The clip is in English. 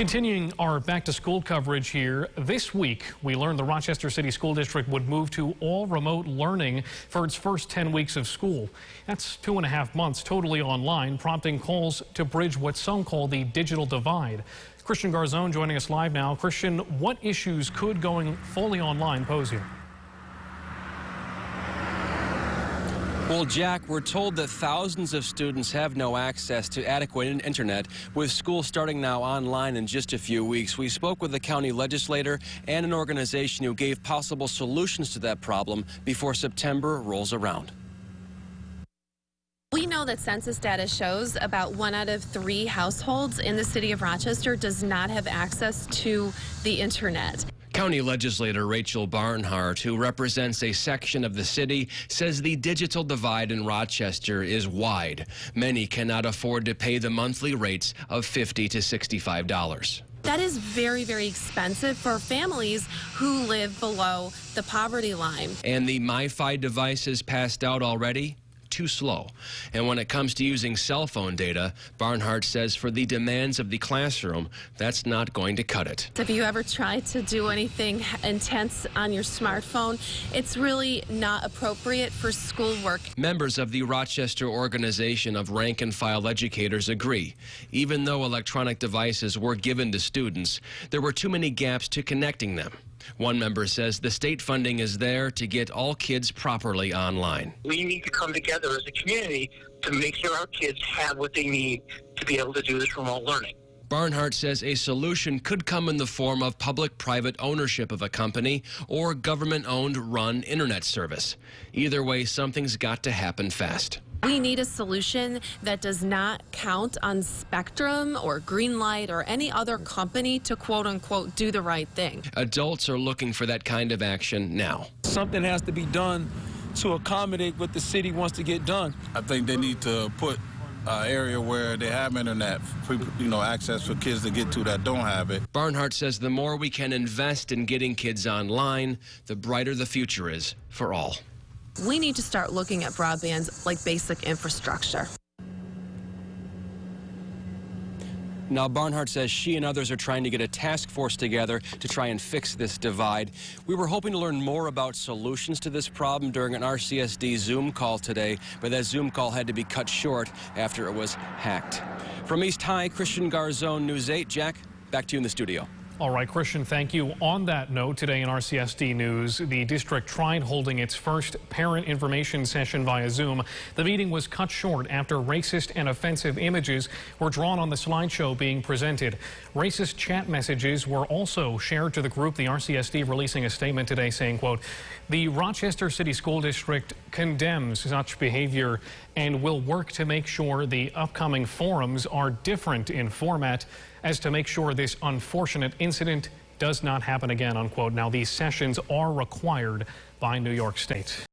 Continuing our back-to-school coverage here, this week we learned the Rochester City School District would move to all remote learning for its first 10 weeks of school. That's 2.5 months totally online, prompting calls to bridge what some call the digital divide. Christian Garzone joining us live now. Christian, what issues could going fully online pose here? Well, Jack, we're told that thousands of students have no access to adequate internet. With school starting now online in just a few weeks, we spoke with a county legislator and an organization who gave possible solutions to that problem before September rolls around. We know that census data shows about 1 out of 3 households in the city of Rochester does not have access to the internet. County legislator Rachel Barnhart, who represents a section of the city, says the digital divide in Rochester is wide. Many cannot afford to pay the monthly rates of $50 to $65. That is very, very expensive for families who live below the poverty line. And the MiFi device is passed out already? Too slow. And when it comes to using cell phone data, Barnhart says for the demands of the classroom, that's not going to cut it. If you ever try to do anything intense on your smartphone, it's really not appropriate for schoolwork. Members of the Rochester Organization of Rank and File Educators agree. Even though electronic devices were given to students, there were too many gaps to connecting them. One member says the state funding is there to get all kids properly online. We need to come together as a community to make sure our kids have what they need to be able to do this remote learning. Barnhart says a solution could come in the form of public-private ownership of a company or government-owned run internet service. Either way, something's got to happen fast. We need a solution that does not count on Spectrum or Greenlight or any other company to quote-unquote do the right thing. Adults are looking for that kind of action now. Something has to be done to accommodate what the city wants to get done. I think they need to put an area where they have internet, access for kids to get to that don't have it. Barnhart says the more we can invest in getting kids online, the brighter the future is for all. We need to start looking at broadband like basic infrastructure. Now, Barnhart says she and others are trying to get a task force together to try and fix this divide. We were hoping to learn more about solutions to this problem during an RCSD Zoom call today, but that Zoom call had to be cut short after it was hacked. From East High, Christian Garzone, News 8. Jack, back to you in the studio. All right, Christian, thank you. On that note, today in RCSD News, the district tried holding its first parent information session via Zoom. The meeting was cut short after racist and offensive images were drawn on the slideshow being presented. Racist chat messages were also shared to the group. The RCSD releasing a statement today saying, quote, "The Rochester City School District condemns such behavior and will work to make sure the upcoming forums are different in format as to make sure this unfortunate incident does not happen again," unquote. Now, these sessions are required by New York State.